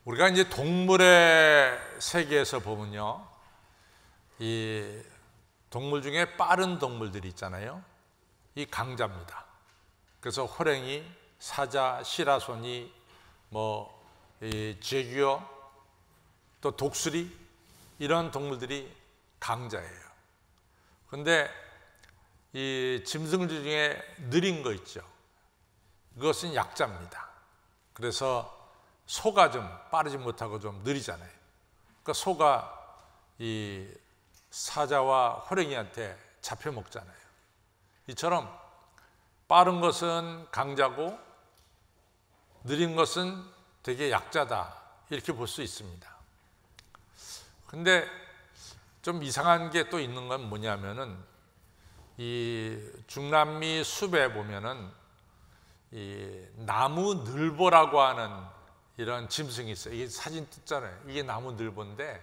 우리가 이제 동물의 세계에서 보면요, 이 동물 중에 빠른 동물들이 있잖아요. 이 강자입니다. 그래서 호랭이, 사자, 시라소니, 이 제규어, 또 독수리, 이런 동물들이 강자예요. 그런데 이 짐승들 중에 느린 거 있죠. 그것은 약자입니다. 그래서 소가 좀 빠르지 못하고 좀 느리잖아요. 그러니까 소가 이 사자와 호랭이한테 잡혀 먹잖아요. 이처럼 빠른 것은 강자고 느린 것은 되게 약자다, 이렇게 볼 수 있습니다. 근데 좀 이상한 게 또 있는 건 뭐냐면은, 이 중남미 숲에 보면은 이 나무늘보라고 하는 이런 짐승이 있어요. 이게 사진 떴잖아요. 이게 나무늘보인데,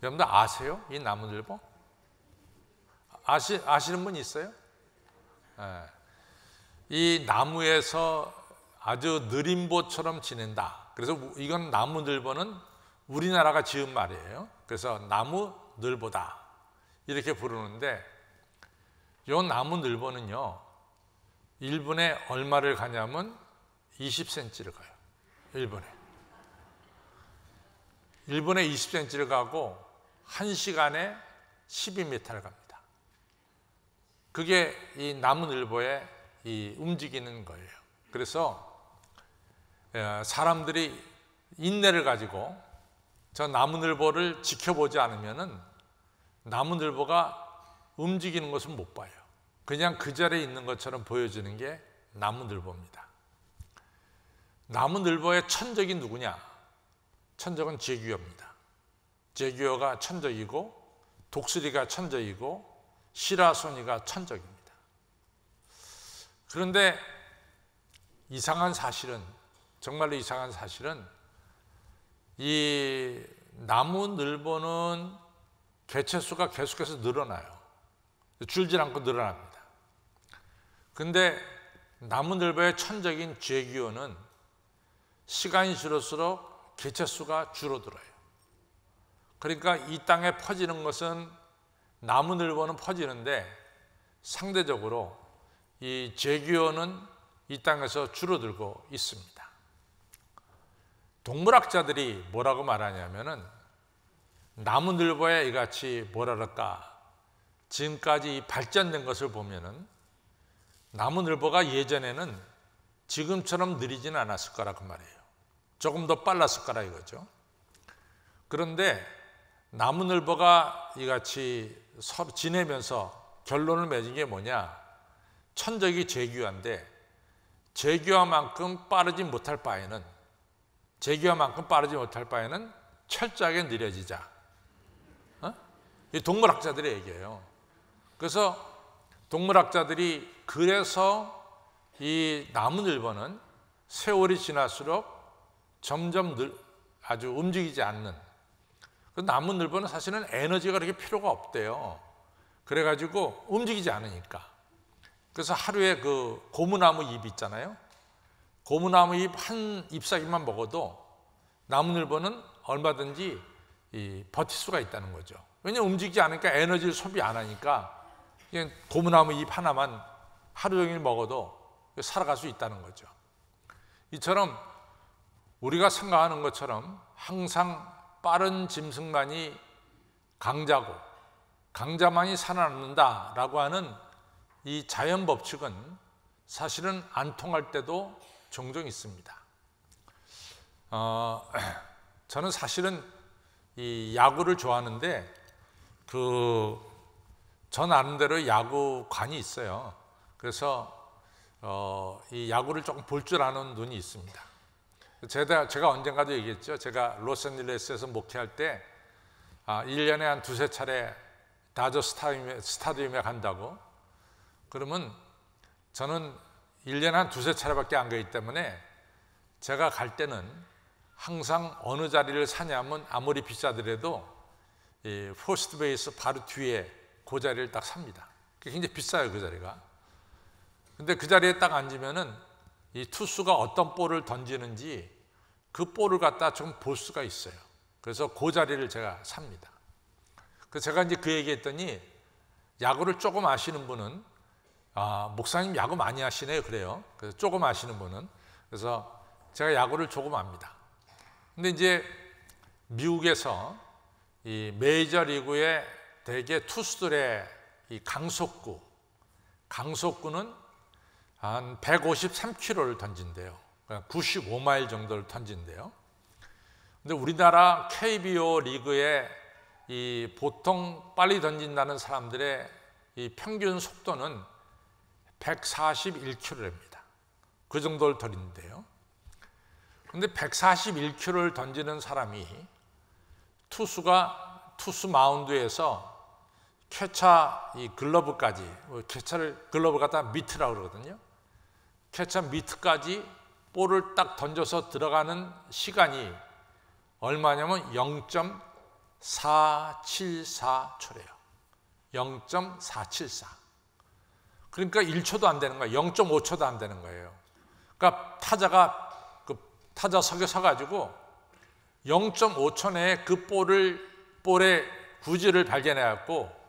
여러분들 아세요? 이 나무늘보? 아시는 분 있어요? 네. 이 나무에서 아주 느림보처럼 지낸다. 그래서 이건 나무늘보는 우리나라가 지은 말이에요. 그래서 나무늘보다 이렇게 부르는데, 이 나무늘보는요, 1분에 얼마를 가냐면 20cm를 가요. 1분에 20cm를 가고 1시간에 12m를 갑니다. 그게 이 나무늘보의 이 움직이는 거예요. 그래서 사람들이 인내를 가지고 저 나무늘보를 지켜보지 않으면은 나무늘보가 움직이는 것을 못 봐요. 그냥 그 자리에 있는 것처럼 보여지는 게 나무늘보입니다. 나무늘보의 천적이 누구냐? 천적은 제규어입니다. 제규어가 천적이고, 독수리가 천적이고, 시라소니가 천적입니다. 그런데 이상한 사실은, 정말로 이상한 사실은, 이 나무늘보는 개체수가 계속해서 늘어나요. 줄질 않고 늘어납니다. 근데 나무늘보의 천적인 제규어는 시간이 지날수록 개체수가 줄어들어요. 그러니까 이 땅에 퍼지는 것은, 나무늘보는 퍼지는데 상대적으로 이 제규어는 이 땅에서 줄어들고 있습니다. 동물학자들이 뭐라고 말하냐면은, 나무늘보에 이같이 뭐라 그럴까, 지금까지 발전된 것을 보면은 나무늘보가 예전에는 지금처럼 느리지는 않았을 거라고 말해요. 조금 더 빨랐을 거라 이거죠. 그런데 나무늘보가 이같이 서로 지내면서 결론을 맺은 게 뭐냐, 천적이 제규어인데 제규어만큼 빠르지 못할 바에는 철저하게 느려지자. 이 동물학자들의 얘기예요. 그래서 동물학자들이 그래서 이 나무늘보는 세월이 지날수록 점점 아주 움직이지 않는, 나무늘보는 사실은 에너지가 그렇게 필요가 없대요. 그래가지고 움직이지 않으니까. 그래서 하루에 그 고무나무 잎 있잖아요. 고무나무 잎 한 잎사귀만 먹어도 나무늘보는 얼마든지 버틸 수가 있다는 거죠. 왜냐하면 움직이지 않으니까, 에너지를 소비 안 하니까 그냥 고무나무 잎 하나만 하루 종일 먹어도 살아갈 수 있다는 거죠. 이처럼 우리가 생각하는 것처럼 항상 빠른 짐승만이 강자고 강자만이 살아남는다라고 하는 이 자연 법칙은 사실은 안 통할 때도 종종 있습니다. 저는 사실은 이 야구를 좋아하는데, 저 나름대로 야구관이 있어요. 그래서 이 야구를 조금 볼 줄 아는 눈이 있습니다. 제가 언젠가도 얘기했죠. 제가 로스앤젤레스에서 목회할 때 1년에 한 두세 차례 다저 스타디움에 간다고. 그러면 저는 1년에 한 두세 차례밖에 안 가기 때문에 제가 갈 때는 항상 어느 자리를 사냐면, 아무리 비싸더라도 이 포스트 베이스 바로 뒤에 그 자리를 딱 삽니다. 굉장히 비싸요, 그 자리가. 근데 그 자리에 딱 앉으면은 이 투수가 어떤 볼을 던지는지 그 볼을 갖다 좀 볼 수가 있어요. 그래서 그 자리를 제가 삽니다. 그래서 제가 이제 그 얘기했더니 야구를 조금 아시는 분은 목사님 야구 많이 하시네요. 그래요. 그래서 조금 아시는 분은. 그래서 제가 야구를 조금 압니다. 근데 이제 미국에서 이 메이저리그의 대개 투수들의 이 강속구는 한 153km를 던진대요. 95마일 정도를 던진대요. 근데 우리나라 KBO 리그의 이 보통 빨리 던진다는 사람들의 이 평균 속도는 141km입니다. 그 정도를 던진대요. 근데 141km를 던지는 사람이 투수 마운드에서 캐차 이 글러브까지, 글러브 갖다 미트라고 그러거든요. 캐차 미트까지 볼을 딱 던져서 들어가는 시간이 얼마냐면 0.474초래요. 0.474. 그러니까 1초도 안 되는 거예요. 0.5초도 안 되는 거예요. 그러니까 타자석에 서가지고 0.5초 내에 그 볼의 구질을 발견해갖고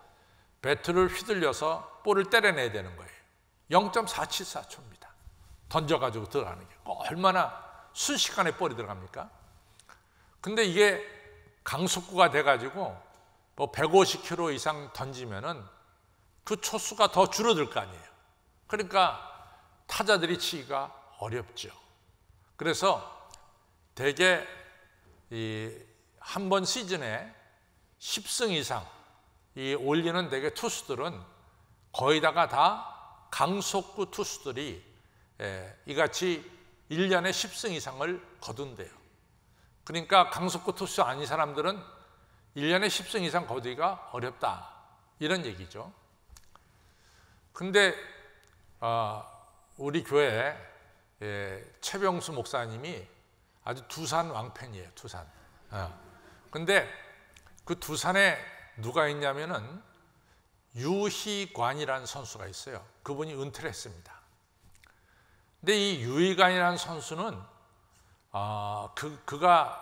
배트를 휘둘려서 볼을 때려내야 되는 거예요. 0.474초입니다. 던져가지고 들어가는 게 얼마나 순식간에 볼이 들어갑니까? 근데 이게 강속구가 돼가지고 뭐 150km 이상 던지면은 그 초수가 더 줄어들 거 아니에요. 그러니까 타자들이 치기가 어렵죠. 그래서 대개 한 번 시즌에 10승 이상 올리는 대개 투수들은 거의 다 강속구 투수들이 이같이 1년에 10승 이상을 거둔대요. 그러니까 강속구 투수 아닌 사람들은 1년에 10승 이상 거두기가 어렵다, 이런 얘기죠. 근데 우리 교회 최병수 목사님이 아주 두산 왕팬이에요. 두산. 근데 그 두산에 누가 있냐면은 유희관이라는 선수가 있어요. 그분이 은퇴를 했습니다. 근데 이 유희관이라는 선수는 그가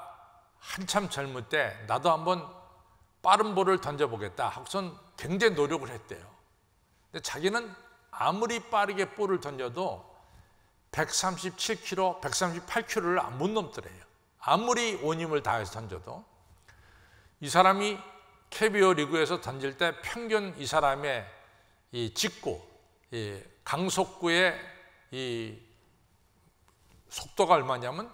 한참 젊을 때 나도 한번 빠른 볼을 던져보겠다 하고선 굉장히 노력을 했대요. 근데 자기는 아무리 빠르게 볼을 던져도 137km, 138km를 못 넘더래요. 아무리 온 힘을 다해서 던져도. 이 사람이 KBO 리그에서 던질 때 평균 이 사람의 이 직구, 이 강속구의 이 속도가 얼마냐면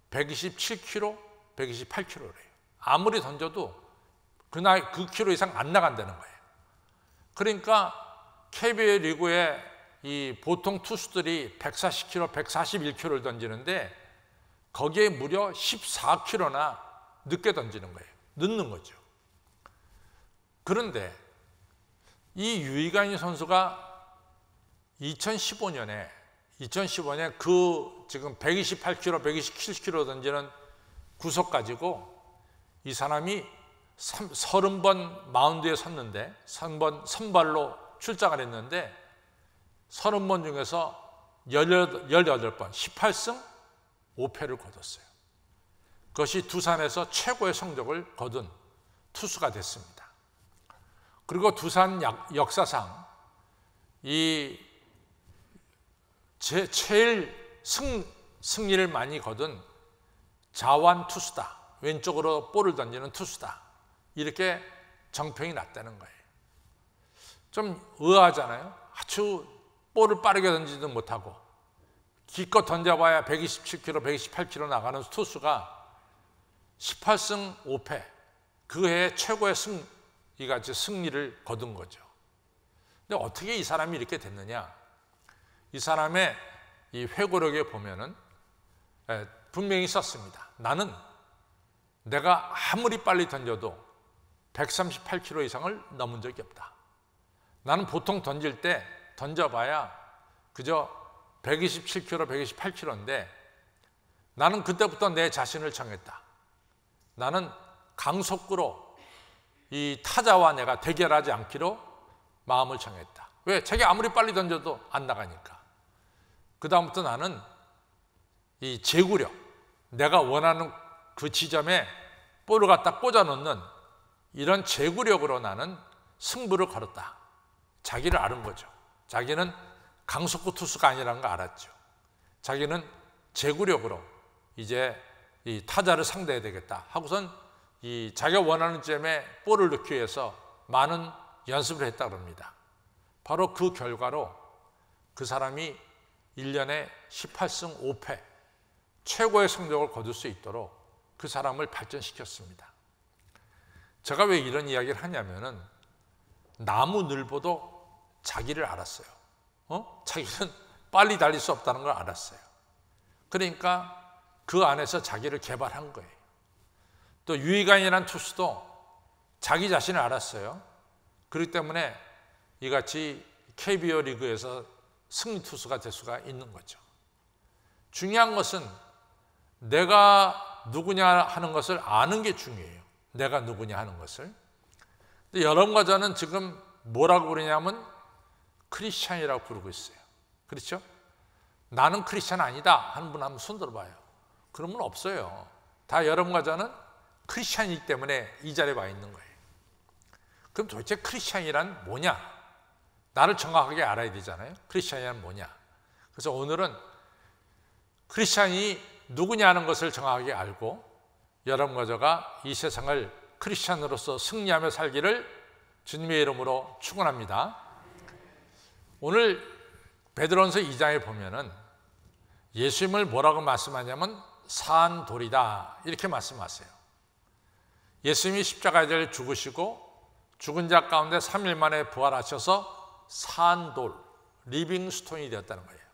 127km, 128km래요. 아무리 던져도 그 키로 이상 안 나간다는 거예요. 그러니까 KBO 리그의 이 보통 투수들이 140km, 141km를 던지는데 거기에 무려 14km나 늦게 던지는 거예요. 늦는 거죠. 그런데 이 유희관 선수가 2015년에 그 지금 128km, 127km 던지는 구속 가지고 이 사람이 30번 마운드에 섰는데, 30번 선발로 출장을 했는데 30번 중에서 18번, 18승 5패를 거뒀어요. 그것이 두산에서 최고의 성적을 거둔 투수가 됐습니다. 그리고 두산 역사상 제일 승리를 많이 거둔 자완 투수다, 왼쪽으로 볼을 던지는 투수다, 이렇게 정평이 났다는 거예요. 좀 의아하잖아요. 아주 볼을 빠르게 던지지도 못하고 기껏 던져봐야 127km, 128km 나가는 투수가 18승 5패, 그 해의 최고의 이같이 승리를 거둔 거죠. 근데 어떻게 이 사람이 이렇게 됐느냐? 이 사람의 이 회고록에 보면은 분명히 썼습니다. 나는 내가 아무리 빨리 던져도 138km 이상을 넘은 적이 없다. 나는 보통 던질 때 던져봐야 그저 127km, 128km인데 나는 그때부터 내 자신을 정했다. 나는 강속구로 이 타자와 내가 대결하지 않기로 마음을 정했다. 왜? 자기 아무리 빨리 던져도 안 나가니까. 그 다음부터 나는 이 제구력, 내가 원하는 그 지점에 볼을 갖다 꽂아 넣는 이런 제구력으로 나는 승부를 걸었다. 자기를 아는 거죠. 자기는 강속구 투수가 아니라는 거 알았죠. 자기는 제구력으로 이제 이 타자를 상대해야 되겠다 하고선 이 자기가 원하는 점에 볼을 넣기 위해서 많은 연습을 했다 그럽니다. 바로 그 결과로 그 사람이 1년에 18승 5패 최고의 성적을 거둘 수 있도록 그 사람을 발전시켰습니다. 제가 왜 이런 이야기를 하냐면은 나무늘보도 자기를 알았어요. 자기는 빨리 달릴 수 없다는 걸 알았어요. 그러니까 그 안에서 자기를 개발한 거예요. 또 유희관이라는 투수도 자기 자신을 알았어요. 그렇기 때문에 이같이 KBO 리그에서 승리 투수가 될 수가 있는 거죠. 중요한 것은 내가 누구냐 하는 것을 아는 게 중요해요. 내가 누구냐 하는 것을. 근데 여러분과 저는 지금 뭐라고 부르냐면 크리스찬이라고 부르고 있어요. 그렇죠? 나는 크리스찬 아니다 하는 분 한번 손 들어봐요. 그러면 없어요. 다 여러분과 저는 크리스찬이기 때문에 이 자리에 와 있는 거예요. 그럼 도대체 크리스찬이란 뭐냐? 나를 정확하게 알아야 되잖아요. 크리스찬이란 뭐냐? 그래서 오늘은 크리스찬이 누구냐 하는 것을 정확하게 알고 여러분과 저가 이 세상을 크리스찬으로서 승리하며 살기를 주님의 이름으로 축원합니다. 오늘 베드로전서 2장에 보면은 예수님을 뭐라고 말씀하냐면 산 돌이다 이렇게 말씀하세요. 예수님이 십자가에 죽으시고 죽은 자 가운데 3일 만에 부활하셔서 산 돌, 리빙 스톤이 되었다는 거예요.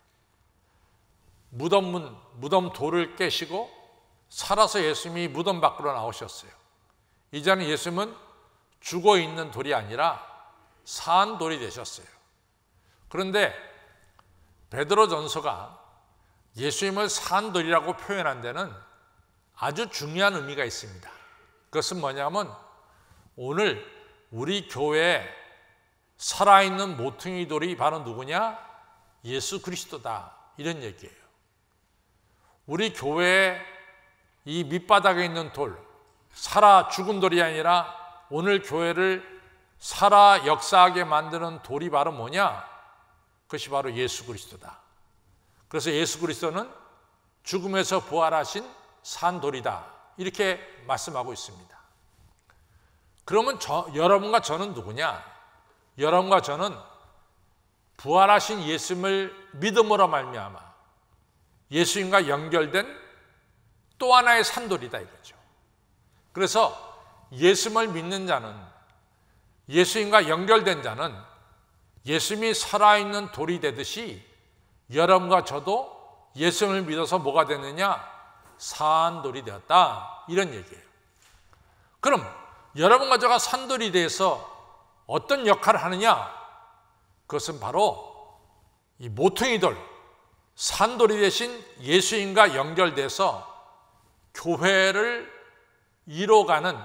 무덤 돌을 깨시고 살아서 예수님이 무덤 밖으로 나오셨어요. 이제는 예수님은 죽어 있는 돌이 아니라 산 돌이 되셨어요. 그런데 베드로전서가 예수님을 산 돌이라고 표현한 데는 아주 중요한 의미가 있습니다. 그것은 뭐냐면 오늘 우리 교회에 살아있는 모퉁이 돌이 바로 누구냐? 예수 그리스도다 이런 얘기예요. 우리 교회에 이 밑바닥에 있는 돌, 살아 죽은 돌이 아니라 오늘 교회를 살아 역사하게 만드는 돌이 바로 뭐냐? 그것이 바로 예수 그리스도다. 그래서 예수 그리스도는 죽음에서 부활하신 산돌이다 이렇게 말씀하고 있습니다. 그러면 여러분과 저는 누구냐? 여러분과 저는 부활하신 예수님을 믿음으로 말미암아 예수님과 연결된 또 하나의 산돌이다 이거죠. 그래서 예수님을 믿는 자는, 예수님과 연결된 자는 예수님이 살아있는 돌이 되듯이 여러분과 저도 예수님을 믿어서 뭐가 됐느냐? 산돌이 되었다 이런 얘기예요. 그럼 여러분과 저가 산돌이 돼서 어떤 역할을 하느냐? 그것은 바로 이 모퉁이 돌, 산돌이 되신 예수님과 연결돼서 교회를 이뤄가는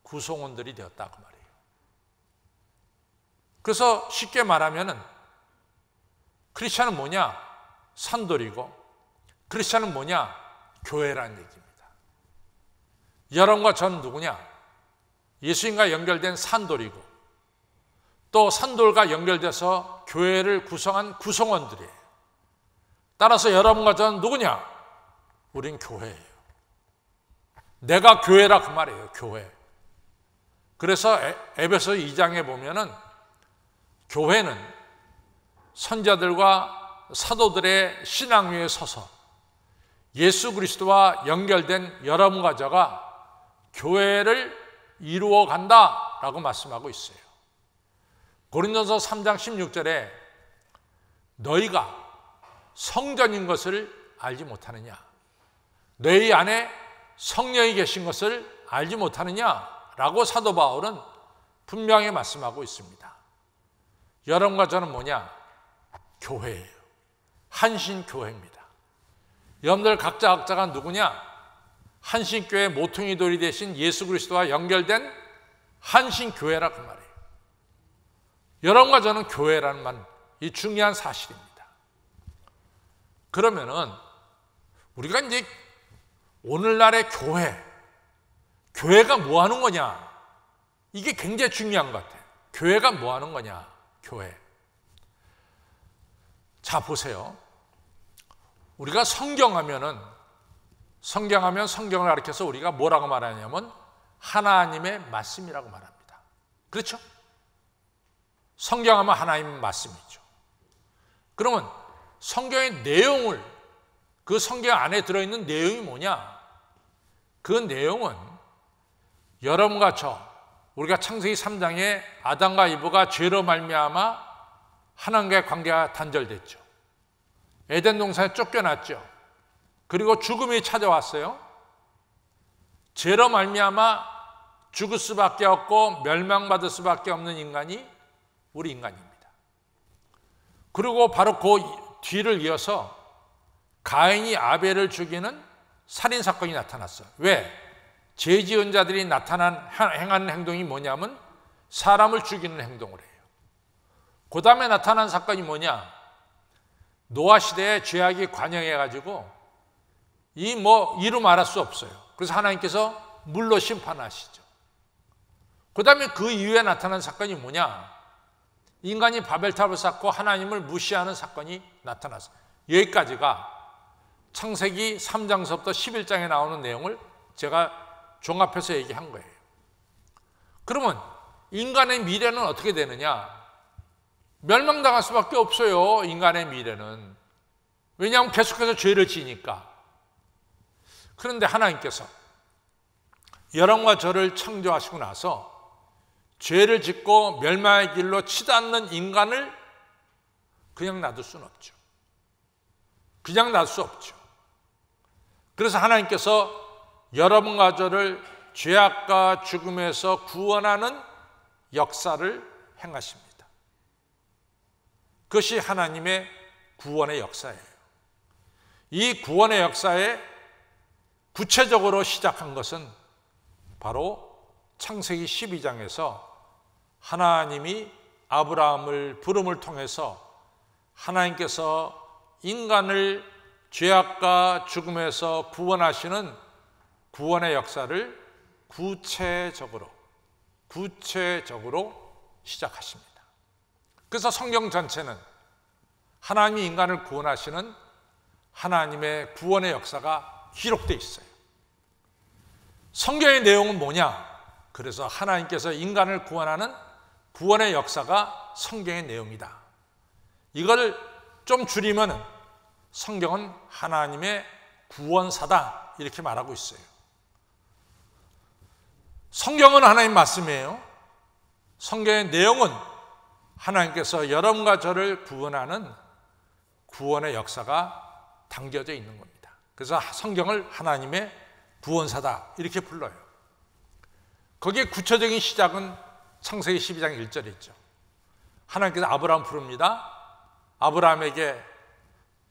구성원들이 되었다 그 말이에요. 그래서 쉽게 말하면은 크리스찬은 뭐냐? 산돌이고 크리스찬은 뭐냐? 교회라는 얘기입니다. 여러분과 저는 누구냐? 예수님과 연결된 산돌이고 또 산돌과 연결돼서 교회를 구성한 구성원들이에요. 따라서 여러분과 저는 누구냐? 우린 교회예요. 내가 교회라 그 말이에요. 교회. 그래서 에베소 2장에 보면은 교회는 선자들과 사도들의 신앙 위에 서서 예수 그리스도와 연결된 여러분과 저가 교회를 이루어 간다라고 말씀하고 있어요. 고린도서 3장 16절에 너희가 성전인 것을 알지 못하느냐? 너희 안에 성령이 계신 것을 알지 못하느냐라고 사도 바울은 분명히 말씀하고 있습니다. 여러분과 저는 뭐냐? 교회예요. 한신교회입니다. 여러분들 각자가 누구냐? 한신교회 모퉁이 돌이 되신 예수 그리스도와 연결된 한신교회라 그 말이에요. 여러분과 저는 교회라는 말, 이 중요한 사실입니다. 그러면은 우리가 이제 오늘날의 교회가 뭐 하는 거냐? 이게 굉장히 중요한 것 같아요. 교회가 뭐 하는 거냐? 교회. 자, 보세요. 우리가 성경하면 성경을 가리켜서 우리가 뭐라고 말하냐면 하나님의 말씀이라고 말합니다. 그렇죠? 성경하면 하나님의 말씀이죠. 그러면 성경의 내용을, 그 성경 안에 들어있는 내용이 뭐냐? 그 내용은 여러분과 우리가 창세기 3장에 아담과 이브가 죄로 말미암아 하나님과의 관계가 단절됐죠. 에덴 동산에 쫓겨났죠. 그리고 죽음이 찾아왔어요. 죄로 말미암아 죽을 수밖에 없고 멸망받을 수밖에 없는 인간이 우리 인간입니다. 그리고 바로 그 뒤를 이어서 가인이 아벨을 죽이는 살인사건이 나타났어요. 왜? 죄 지은 자들이 행하는 행동이 뭐냐면 사람을 죽이는 행동을 해요. 그 다음에 나타난 사건이 뭐냐? 노아 시대에 죄악이 관영해가지고 이루 말할 수 없어요. 그래서 하나님께서 물로 심판하시죠. 그 다음에 그 이후에 나타난 사건이 뭐냐? 인간이 바벨탑을 쌓고 하나님을 무시하는 사건이 나타났어요. 여기까지가 창세기 3장서부터 11장에 나오는 내용을 제가 종합해서 얘기한 거예요. 그러면 인간의 미래는 어떻게 되느냐? 멸망당할 수밖에 없어요. 인간의 미래는. 왜냐하면 계속해서 죄를 지니까. 그런데 하나님께서 여러분과 저를 창조하시고 나서 죄를 짓고 멸망의 길로 치닫는 인간을 그냥 놔둘 수는 없죠. 그냥 놔둘 수 없죠. 그래서 하나님께서 여러분과 저를 죄악과 죽음에서 구원하는 역사를 행하십니다. 그것이 하나님의 구원의 역사예요. 이 구원의 역사에 구체적으로 시작한 것은 바로 창세기 12장에서 하나님이 아브라함을 부름을 통해서 하나님께서 인간을 죄악과 죽음에서 구원하시는 구원의 역사를 구체적으로 시작하십니다. 그래서 성경 전체는 하나님이 인간을 구원하시는 하나님의 구원의 역사가 기록되어 있어요. 성경의 내용은 뭐냐? 그래서 하나님께서 인간을 구원하는 구원의 역사가 성경의 내용이다. 이걸 좀 줄이면 성경은 하나님의 구원사다 이렇게 말하고 있어요. 성경은 하나님 말씀이에요. 성경의 내용은 하나님께서 여러분과 저를 구원하는 구원의 역사가 담겨져 있는 겁니다. 그래서 성경을 하나님의 구원사다 이렇게 불러요. 거기에 구체적인 시작은 창세기 12장 1절에 있죠. 하나님께서 아브라함 부릅니다. 아브라함에게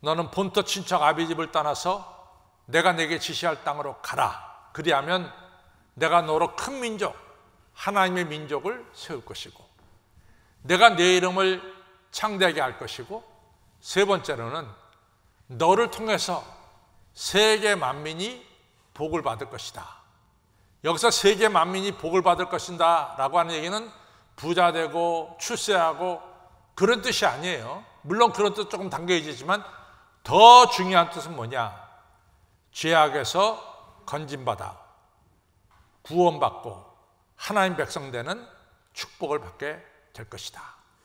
너는 본토 친척 아비 집을 떠나서 내가 내게 지시할 땅으로 가라. 그리하면 내가 너로 큰 민족, 하나님의 민족을 세울 것이고 내가 내 이름을 창대하게 할 것이고 세 번째로는 너를 통해서 세계 만민이 복을 받을 것이다. 여기서 세계 만민이 복을 받을 것이다 라고 하는 얘기는 부자 되고 출세하고 그런 뜻이 아니에요. 물론 그런 뜻 조금 담겨있지만 더 중요한 뜻은 뭐냐? 죄악에서 건진받아 구원받고 하나님 백성 되는 축복을 받게 될 것이다.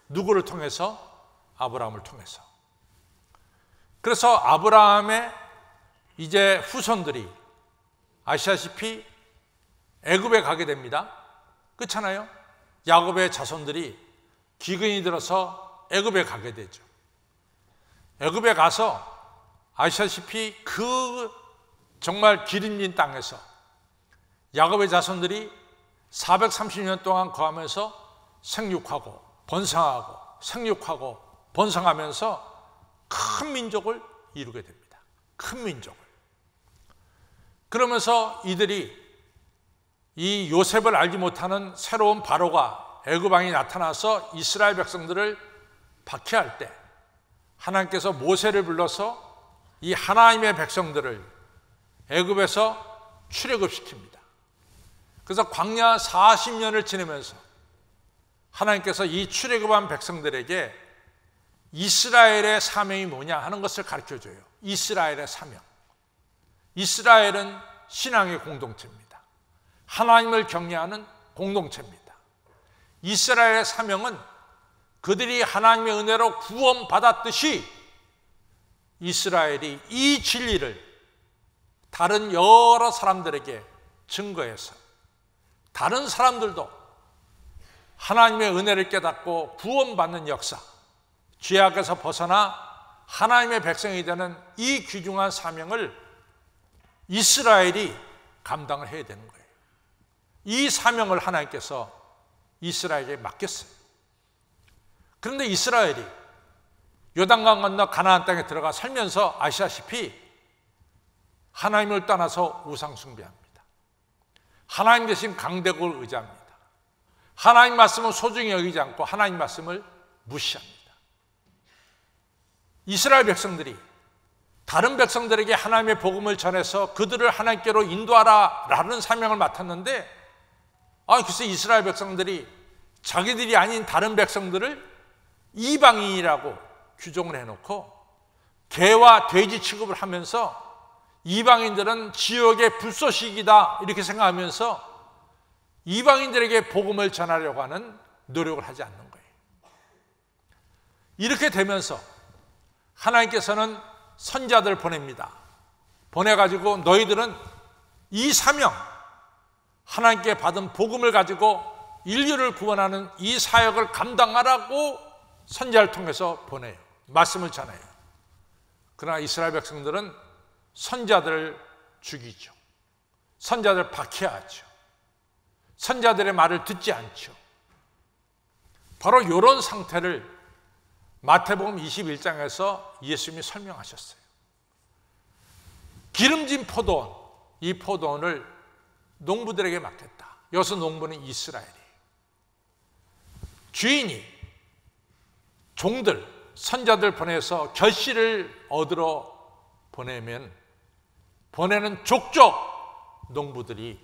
누구를 통해서? 아브라함을 통해서. 그래서 아브라함의 이제 후손들이 아시다시피 애굽에 가게 됩니다. 그렇잖아요? 야곱의 자손들이 기근이 들어서 애굽에 가게 되죠. 애굽에 가서 아시다시피 그 정말 기름진 땅에서 야곱의 자손들이 430년 동안 거하면서 생육하고 번성하고 생육하고 번성하면서 큰 민족을 이루게 됩니다. 큰 민족을. 그러면서 이들이 이 요셉을 알지 못하는 새로운 바로가 애굽 왕이 나타나서 이스라엘 백성들을 박해할 때 하나님께서 모세를 불러서 이 하나님의 백성들을 애굽에서 출애굽시킵니다. 그래서 광야 40년을 지내면서 하나님께서 이 출애굽한 백성들에게 이스라엘의 사명이 뭐냐 하는 것을 가르쳐줘요. 이스라엘의 사명. 이스라엘은 신앙의 공동체입니다. 하나님을 경외하는 공동체입니다. 이스라엘의 사명은 그들이 하나님의 은혜로 구원받았듯이 이스라엘이 이 진리를 다른 여러 사람들에게 증거해서 다른 사람들도 하나님의 은혜를 깨닫고 구원받는 역사, 죄악에서 벗어나 하나님의 백성이 되는 이 귀중한 사명을 이스라엘이 감당을 해야 되는 거예요. 이 사명을 하나님께서 이스라엘에게 맡겼어요. 그런데 이스라엘이 요단강 건너 가나안 땅에 들어가 살면서 아시다시피 하나님을 떠나서 우상 숭배합니다. 하나님 대신 강대국을 의지합니다. 하나님 말씀을 소중히 여기지 않고 하나님 말씀을 무시합니다. 이스라엘 백성들이 다른 백성들에게 하나님의 복음을 전해서 그들을 하나님께로 인도하라라는 사명을 맡았는데, 글쎄 이스라엘 백성들이 자기들이 아닌 다른 백성들을 이방인이라고 규정을 해놓고 개와 돼지 취급을 하면서 이방인들은 지옥의 불쏘시기다 이렇게 생각하면서 이방인들에게 복음을 전하려고 하는 노력을 하지 않는 거예요. 이렇게 되면서 하나님께서는 선자들 보냅니다. 보내가지고 너희들은 이 사명, 하나님께 받은 복음을 가지고 인류를 구원하는 이 사역을 감당하라고 선자를 통해서 보내요. 말씀을 전해요. 그러나 이스라엘 백성들은 선자들을 죽이죠. 선자들을 박해하죠. 선자들의 말을 듣지 않죠. 바로 이런 상태를 마태복음 21장에서 예수님이 설명하셨어요. 기름진 포도원, 이 포도원을 농부들에게 맡겼다. 여기서 농부는 이스라엘이에요. 주인이 종들, 선자들 보내서 결실을 얻으러 보내면 보내는 족족 농부들이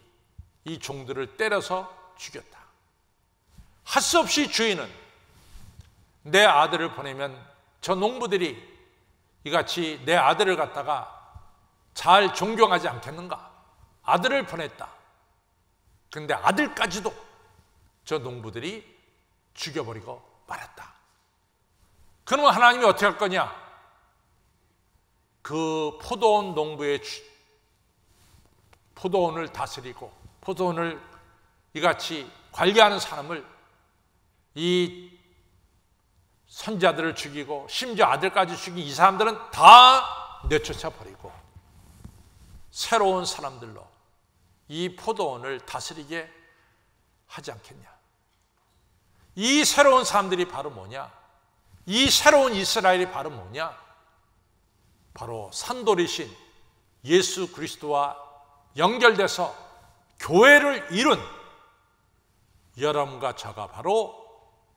이 종들을 때려서 죽였다. 할 수 없이 주인은 내 아들을 보내면 저 농부들이 이같이 내 아들을 갖다가 잘 존경하지 않겠는가? 아들을 보냈다. 그런데 아들까지도 저 농부들이 죽여버리고 말았다. 그러면 하나님이 어떻게 할 거냐? 그 포도원 농부의 포도원을 다스리고 포도원을 이같이 관리하는 사람을, 이 선자들을 죽이고 심지어 아들까지 죽인 이 사람들은 다 내쫓아 버리고 새로운 사람들로 이 포도원을 다스리게 하지 않겠냐? 이 새로운 사람들이 바로 뭐냐? 이 새로운 이스라엘이 바로 뭐냐? 바로 산돌이신 예수 그리스도와 연결돼서 교회를 이룬 여러분과 저가 바로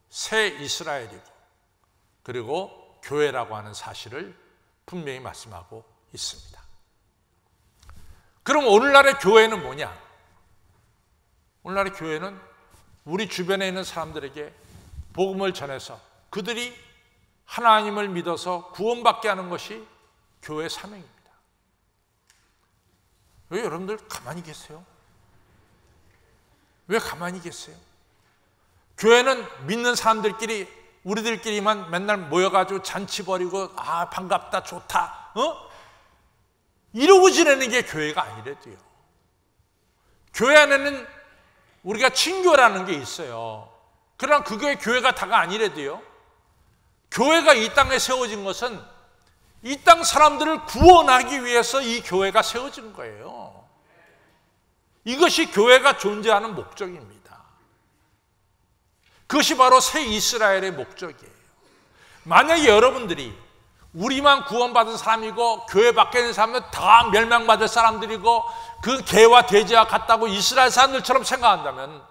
새 이스라엘이고, 그리고 교회라고 하는 사실을 분명히 말씀하고 있습니다. 그럼 오늘날의 교회는 뭐냐? 오늘날의 교회는 우리 주변에 있는 사람들에게 복음을 전해서 그들이 하나님을 믿어서 구원받게 하는 것이 교회의 사명입니다. 왜 여러분들 가만히 계세요? 왜 가만히 계세요? 교회는 믿는 사람들끼리, 우리들끼리만 맨날 모여가지고 잔치 벌이고 반갑다 좋다 이러고 지내는 게 교회가 아니래도요. 교회 안에는 우리가 친교라는 게 있어요. 그러나 그게 교회가 다가 아니래도요. 교회가 이 땅에 세워진 것은 이 땅 사람들을 구원하기 위해서 이 교회가 세워진 거예요. 이것이 교회가 존재하는 목적입니다. 그것이 바로 새 이스라엘의 목적이에요. 만약에 여러분들이 우리만 구원받은 사람이고 교회 밖에 있는 사람은 다 멸망받을 사람들이고 그 개와 돼지와 같다고 이스라엘 사람들처럼 생각한다면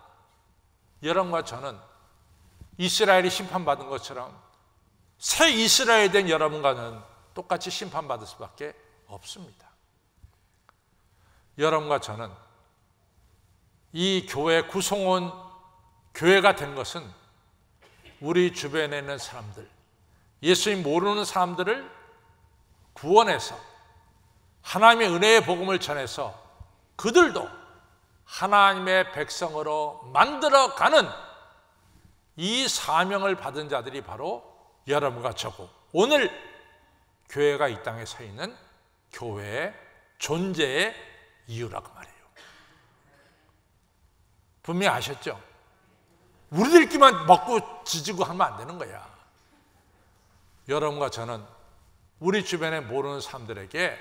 여러분과 저는 이스라엘이 심판받은 것처럼 새 이스라엘에 된 여러분과는 똑같이 심판받을 수밖에 없습니다. 여러분과 저는 이 교회 구성원 교회가 된 것은 우리 주변에 있는 사람들, 예수님 모르는 사람들을 구원해서 하나님의 은혜의 복음을 전해서 그들도 하나님의 백성으로 만들어가는 이 사명을 받은 자들이 바로 여러분과 저고, 오늘 교회가 이 땅에 서 있는 교회의 존재의 이유라고 말해요. 분명히 아셨죠? 우리들끼리만 먹고 지지고 하면 안 되는 거야. 여러분과 저는 우리 주변에 모르는 사람들에게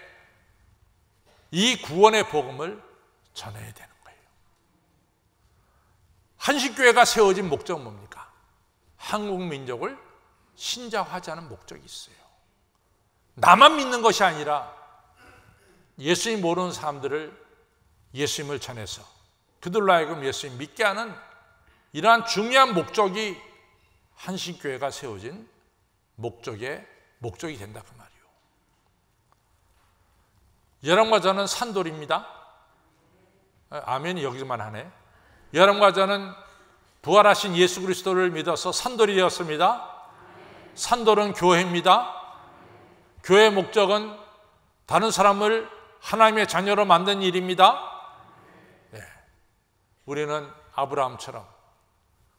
이 구원의 복음을 전해야 되는 거예요. 한식교회가 세워진 목적은 뭡니까? 한국 민족을 신자화하자는 목적이 있어요. 나만 믿는 것이 아니라 예수님 모르는 사람들을 예수님을 전해서 그들로 하여금 예수님 믿게 하는 이러한 중요한 목적이 한식교회가 세워진 목적이 된다 그 말이에요. 여러분과 저는 산돌입니다. 아멘이 여기서만 하네. 여러분과 저는 부활하신 예수 그리스도를 믿어서 산돌이 되었습니다. 산돌은 교회입니다. 교회의 목적은 다른 사람을 하나님의 자녀로 만든 일입니다. 네. 우리는 아브라함처럼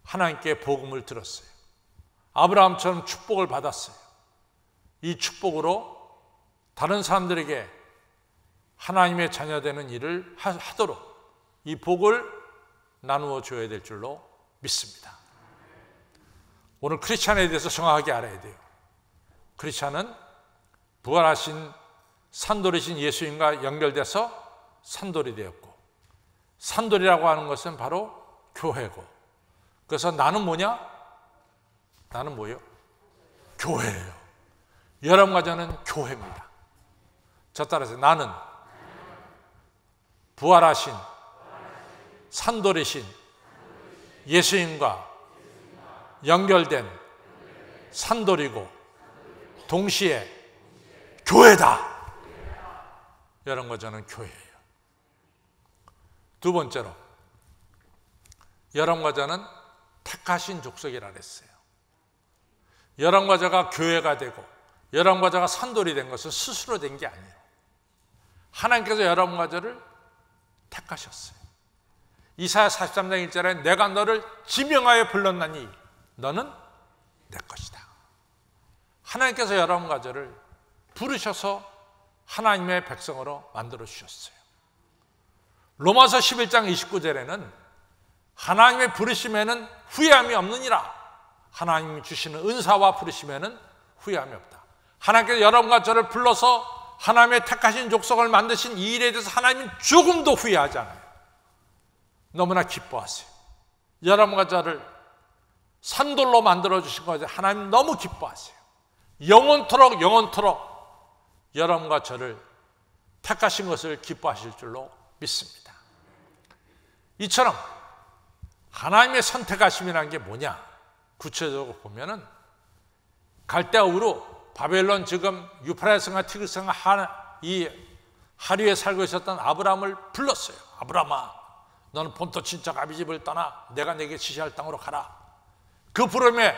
하나님께 복음을 들었어요. 아브라함처럼 축복을 받았어요. 이 축복으로 다른 사람들에게 하나님의 자녀 되는 일을 하도록 이 복을 나누어 줘야 될 줄로 믿습니다. 오늘 크리스찬에 대해서 정확하게 알아야 돼요. 크리스찬은 부활하신 산돌이신 예수님과 연결돼서 산돌이 되었고, 산돌이라고 하는 것은 바로 교회고, 그래서 나는 뭐냐? 나는 뭐예요? 교회예요. 여러분과 저는 교회입니다. 저 따라서 나는 부활하신 산돌이신 예수님과 연결된 산돌이고 동시에 교회다. 여러분과 저는 교회예요. 두 번째로 여러분과 저는 택하신 족속이라 그랬어요. 여러분과 저가 교회가 되고 여러분과 저가 산돌이 된 것은 스스로 된 게 아니에요. 하나님께서 여러분과 저를 택하셨어요. 이사야 43장 1절에 내가 너를 지명하여 불렀나니 너는 내 것이다. 하나님께서 여러분과 저를 부르셔서 하나님의 백성으로 만들어 주셨어요. 로마서 11장 29절에는 하나님의 부르심에는 후회함이 없느니라. 하나님이 주시는 은사와 부르심에는 후회함이 없다. 하나님께서 여러분과 저를 불러서 하나님의 택하신 족속을 만드신 이 일에 대해서 하나님은 조금도 후회하지 않아요. 너무나 기뻐하세요. 여러분과 저를 산돌로 만들어주신 것에 하나님 너무 기뻐하세요. 영원토록 여러분과 저를 택하신 것을 기뻐하실 줄로 믿습니다. 이처럼 하나님의 선택하심이라는 게 뭐냐? 구체적으로 보면은 갈대아 우루 바벨론 지금 유프라테스강 티그리스강 이 하류에 살고 있었던 아브라함을 불렀어요. 아브라함아, 너는 본토 친척 아비집을 떠나 내가 내게 지시할 땅으로 가라. 그 부름에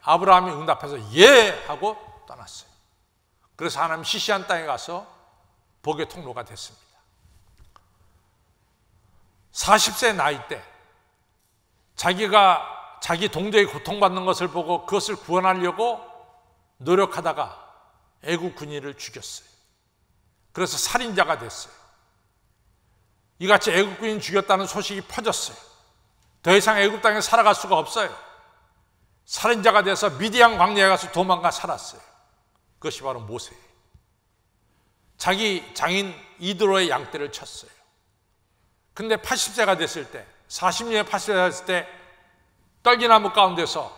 아브라함이 응답해서 예 하고 떠났어요. 그래서 하나님 시시한 땅에 가서 복의 통로가 됐습니다. 40세 나이 때 자기 동족이 고통받는 것을 보고 그것을 구원하려고 노력하다가 애국 군인을 죽였어요. 그래서 살인자가 됐어요. 이같이 애국 군인 죽였다는 소식이 퍼졌어요. 더 이상 애국 땅에 살아갈 수가 없어요. 살인자가 돼서 미디안 광야에 가서 도망가 살았어요. 그것이 바로 모세예요. 자기 장인 이드로의 양떼를 쳤어요. 근데 80세가 됐을 때, 40년에 80세가 됐을 때 떨기나무 가운데서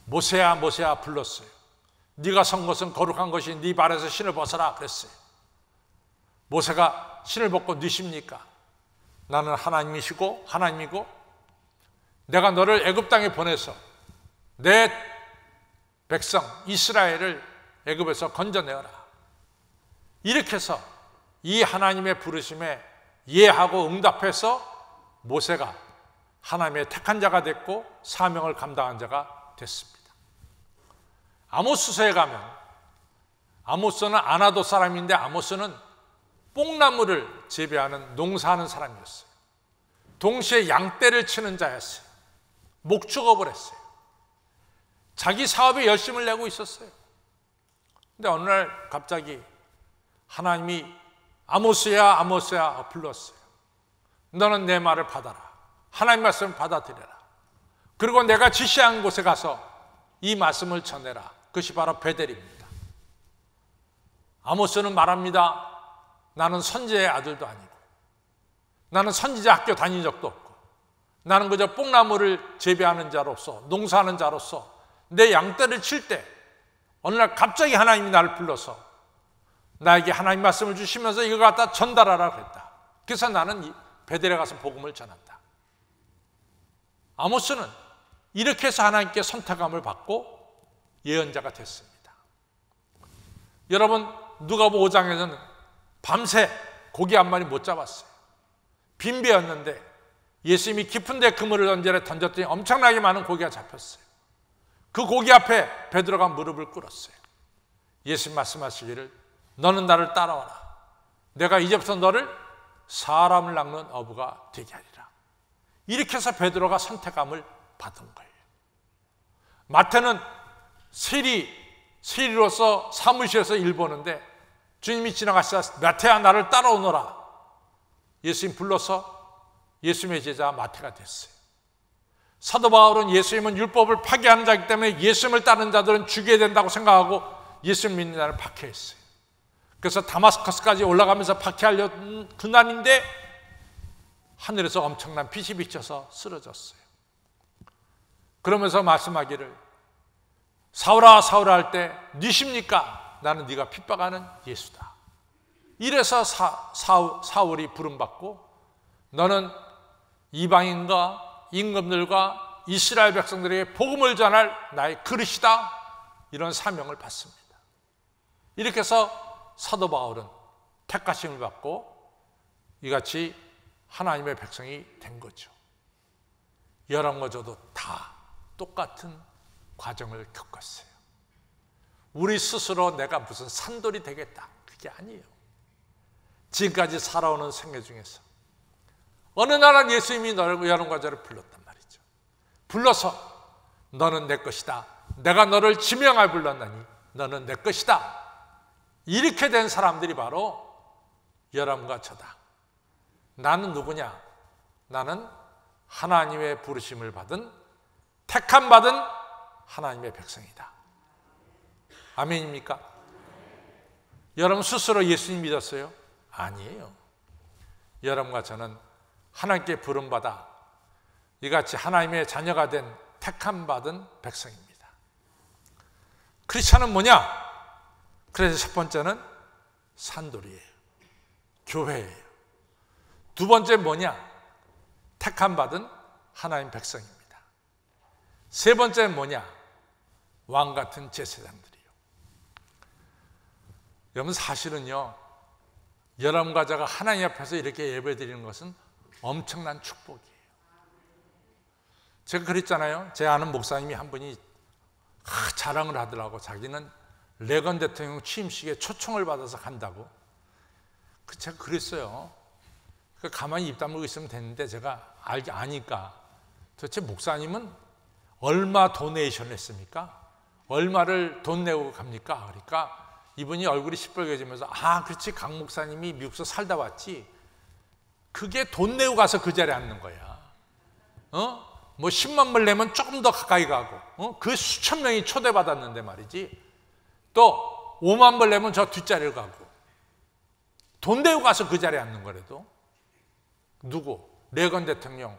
모세야 모세야 불렀어요. 네가 선 것은 거룩한 것이 네 발에서 신을 벗어라 그랬어요. 모세가 신을 벗고 누십니까? 나는 하나님이시고 하나님이고 내가 너를 애굽 땅에 보내서 내 백성 이스라엘을 애굽에서 건져내어라. 이렇게 해서 이 하나님의 부르심에 예하고 응답해서 모세가 하나님의 택한 자가 됐고 사명을 감당한 자가 됐습니다. 아모스서에 가면 아모스는 아나도 사람인데 아모스는 뽕나무를 재배하는 농사하는 사람이었어요. 동시에 양떼를 치는 자였어요. 목축업을 했어요. 자기 사업에 열심을 내고 있었어요. 근데 어느 날 갑자기 하나님이 아모스야 아모스야 불렀어요. 너는 내 말을 받아라. 하나님 말씀을 받아들여라. 그리고 내가 지시한 곳에 가서 이 말씀을 전해라. 그것이 바로 베델입니다. 아모스는 말합니다. 나는 선지자의 아들도 아니고 나는 선지자 학교 다닌 적도 없고 나는 그저 뽕나무를 재배하는 자로서 농사하는 자로서 내 양떼를 칠 때 어느 날 갑자기 하나님이 나를 불러서 나에게 하나님 말씀을 주시면서 이거 갖다 전달하라 그랬다. 그래서 나는 베델에 가서 복음을 전한다. 아모스는 이렇게 해서 하나님께 선택함을 받고 예언자가 됐습니다. 여러분 누가복음 5장에서는 밤새 고기 한 마리 못 잡았어요. 빈배였는데 예수님이 깊은 데 그물을 던졌더니 엄청나게 많은 고기가 잡혔어요. 그 고기 앞에 베드로가 무릎을 꿇었어요. 예수님 말씀하시기를 너는 나를 따라와라. 내가 이제부터 너를 사람을 낚는 어부가 되게 하리라. 이렇게 해서 베드로가 선택함을 받은 거예요. 마태는 세리로서 사무실에서 일 보는데 주님이 지나가시다 마태야 나를 따라오너라. 예수님 불러서 예수님의 제자 마태가 됐어요. 사도 바울은 예수님은 율법을 파괴하는 자이기 때문에 예수님을 따르는 자들은 죽여야 된다고 생각하고 예수님 믿는 자를 박해했어요. 그래서 다마스커스까지 올라가면서 박해하려던 그날인데 하늘에서 엄청난 빛이 비쳐서 쓰러졌어요. 그러면서 말씀하기를 사울아 사울아 할 때 니십니까? 나는 네가 핍박하는 예수다. 이래서 사울이 부름받고 너는 이방인과 임금들과 이스라엘 백성들에게 복음을 전할 나의 그릇이다. 이런 사명을 받습니다. 이렇게 해서 사도 바울은 택하심을 받고 이같이 하나님의 백성이 된 거죠. 여러분과 저도 다 똑같은 과정을 겪었어요. 우리 스스로 내가 무슨 산돌이 되겠다 그게 아니에요. 지금까지 살아오는 생애 중에서 어느 날은 예수님이 여러분과 저를 불렀단 말이죠. 불러서 너는 내 것이다. 내가 너를 지명하여 불렀나니 너는 내 것이다. 이렇게 된 사람들이 바로 여러분과 저다. 나는 누구냐? 나는 하나님의 부르심을 받은 택함 받은 하나님의 백성이다. 아멘입니까? 여러분 스스로 예수님 믿었어요? 아니에요. 여러분과 저는 하나님께 부름받아 이같이 하나님의 자녀가 된 택함 받은 백성입니다. 크리스찬은 뭐냐? 그래서 첫 번째는 산돌이에요. 교회예요. 두 번째 뭐냐? 택함 받은 하나님 백성입니다. 세 번째는 뭐냐? 왕 같은 제사장들이에요. 여러분 사실은요, 여러분과 제가 하나님 앞에서 이렇게 예배드리는 것은 엄청난 축복이에요. 제가 그랬잖아요. 제 아는 목사님이 한 분이 자랑을 하더라고. 자기는 레건 대통령 취임식에 초청을 받아서 간다고. 제가 그랬어요. 가만히 입 다물고 있으면 됐는데 제가 아니까 도대체 목사님은 얼마 도네이션 했습니까? 얼마를 돈 내고 갑니까? 그러니까 이분이 얼굴이 시뻘개지면서 그렇지 강 목사님이 미국에서 살다 왔지 그게 돈 내고 가서 그 자리에 앉는 거야. 뭐 10만 불 내면 조금 더 가까이 가고 그 수천 명이 초대받았는데 말이지 또 5만 불 내면 저 뒷자리를 가고 돈 내고 가서 그 자리에 앉는 거라도 누구? 레건 대통령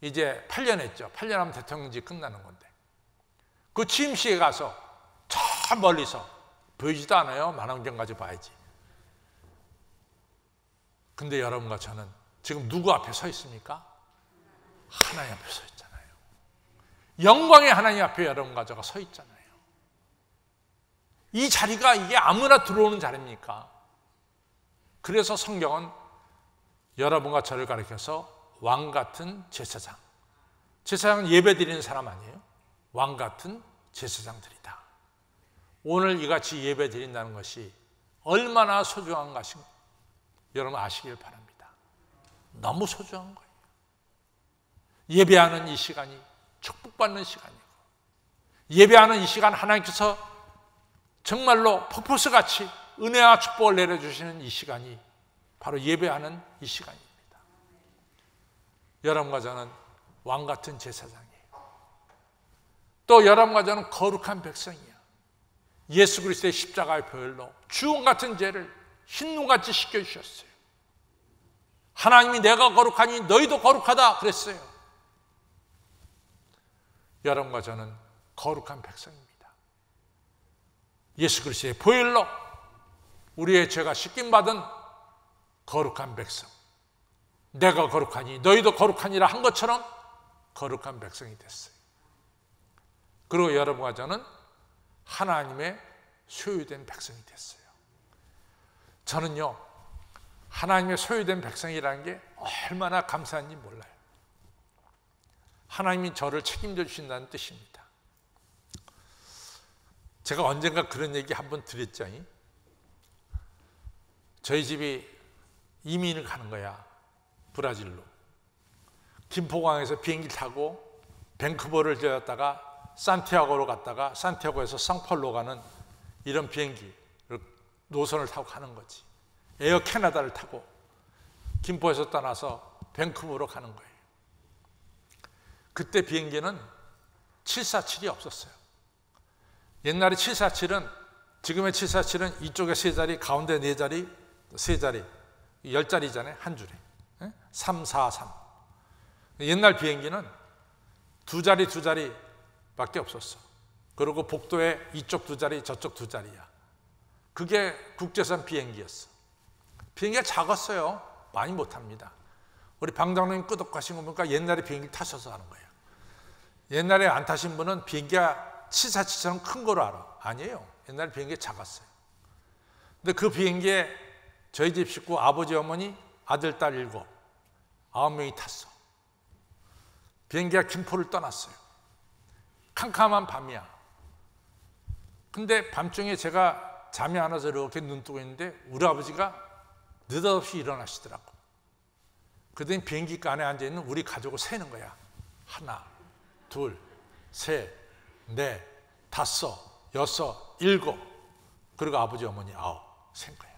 이제 8년 했죠. 8년 하면 대통령직 끝나는 건데 그 취임식에 가서 저 멀리서 보이지도 않아요. 만원경 가지고 봐야지. 근데 여러분과 저는 지금 누구 앞에 서 있습니까? 하나님 앞에 서 있잖아요. 영광의 하나님 앞에 여러분과 저가 서 있잖아요. 이 자리가 이게 아무나 들어오는 자리입니까? 그래서 성경은 여러분과 저를 가리켜서 왕 같은 제사장. 제사장은 예배 드리는 사람 아니에요? 왕 같은 제사장들이다. 오늘 이같이 예배 드린다는 것이 얼마나 소중한 것인가 여러분 아시길 바랍니다. 너무 소중한 거예요. 예배하는 이 시간이 축복받는 시간이고, 예배하는 이 시간 하나님께서 정말로 폭포수같이 은혜와 축복을 내려주시는 이 시간이 바로 예배하는 이 시간입니다. 여러분과 저는 왕 같은 제사장이에요. 또 여러분과 저는 거룩한 백성이야. 예수 그리스도의 십자가의 보혈로 주홍 같은 죄를 흰눈같이 씻겨주셨어요. 하나님이 내가 거룩하니 너희도 거룩하다 그랬어요. 여러분과 저는 거룩한 백성입니다. 예수 그리스도의 보혈로 우리의 죄가 씻김받은 거룩한 백성. 내가 거룩하니 너희도 거룩하니라 한 것처럼 거룩한 백성이 됐어요. 그리고 여러분과 저는 하나님의 소유된 백성이 됐어요. 저는요, 하나님의 소유된 백성이라는 게 얼마나 감사한지 몰라요. 하나님이 저를 책임져 주신다는 뜻입니다. 제가 언젠가 그런 얘기 한번 드렸죠. 저희 집이 이민을 가는 거야. 브라질로. 김포공항에서 비행기 타고 밴쿠버를 들렸다가 산티아고로 갔다가 산티아고에서 상폴로 가는 이런 비행기 노선을 타고 가는 거지. 에어 캐나다를 타고 김포에서 떠나서 밴쿠버로 가는 거예요. 그때 비행기는 747이 없었어요. 옛날에 747은, 지금의 747은 이쪽에 3자리, 가운데 4자리, 3자리, 10자리잖아요. 한 줄에 3, 4, 3. 옛날 비행기는 2자리, 2자리 밖에 없었어. 그리고 복도에 이쪽 2자리, 저쪽 2자리야. 그게 국제선 비행기였어. 비행기가 작았어요. 많이 못합니다. 우리 방장님 끄덕하신 거 보니까 옛날에 비행기 타셔서 하는 거예요. 옛날에 안 타신 분은 비행기가 747처럼 큰 거로 알아. 아니에요. 옛날에 비행기가 작았어요. 근데 그 비행기에 저희 집 식구 아버지, 어머니, 아들, 딸 7, 9명이 탔어. 비행기가 김포를 떠났어요. 캄캄한 밤이야. 근데 밤중에 제가 잠이 안 와서 이렇게 눈 뜨고 있는데 우리 아버지가 느닷없이 일어나시더라고. 그랬더니 비행기 안에 앉아있는 우리 가족을 세는 거야. 1, 2, 3, 4, 5, 6, 7. 그리고 아버지, 어머니 9 센 거야.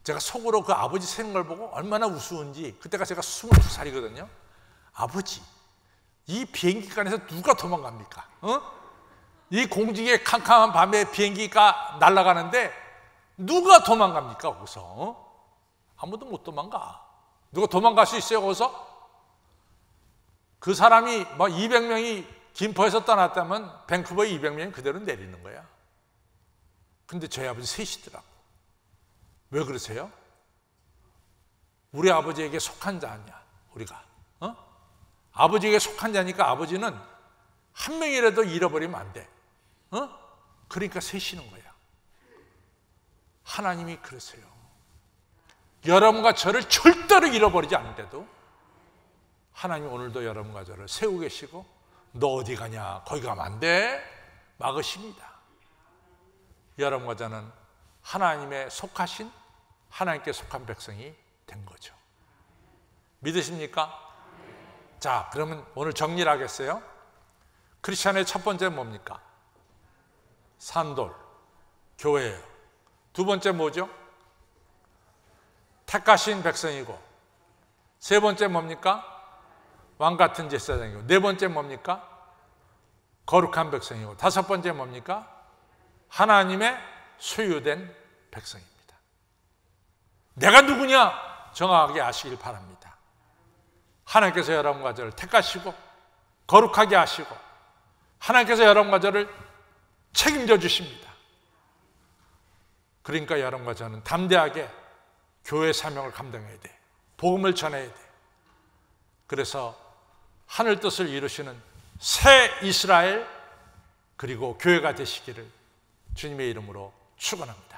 제가 속으로 그 아버지 세는 걸 보고 얼마나 우스운지, 그때가 제가 22살이거든요. 아버지, 이 비행기간에서 누가 도망갑니까? 이 공중에 캄캄한 밤에 비행기가 날아가는데 누가 도망갑니까? 거기서 아무도 못 도망가. 누가 도망갈 수 있어요? 거기서? 그 사람이 뭐 200명이 김포에서 떠났다면 밴쿠버에 200명이 그대로 내리는 거야. 근데 저희 아버지 셋이더라고. 왜 그러세요? 우리 아버지에게 속한 자 아니야, 우리가. 아버지에게 속한 자니까 아버지는 한 명이라도 잃어버리면 안 돼. 그러니까 세시는 거야. 하나님이 그러세요. 여러분과 저를 절대로 잃어버리지 않는데도 하나님이 오늘도 여러분과 저를 세우고 계시고, 너 어디 가냐, 거기 가면 안 돼, 막으십니다. 여러분과 저는 하나님의 속하신, 하나님께 속한 백성이 된 거죠. 믿으십니까? 자, 그러면 오늘 정리를 하겠어요. 크리스찬의 첫 번째 뭡니까? 산돌, 교회예요. 두 번째 뭐죠? 택하신 백성이고, 세 번째 뭡니까? 왕 같은 제사장이고, 네 번째 뭡니까? 거룩한 백성이고, 다섯 번째 뭡니까? 하나님의 소유된 백성입니다. 내가 누구냐? 정확하게 아시길 바랍니다. 하나님께서 여러분과 저를 택하시고 거룩하게 하시고 하나님께서 여러분과 저를 책임져 주십니다. 그러니까 여러분과 저는 담대하게 교회 사명을 감당해야 돼. 복음을 전해야 돼. 그래서 하늘 뜻을 이루시는 새 이스라엘, 그리고 교회가 되시기를 주님의 이름으로 축원합니다.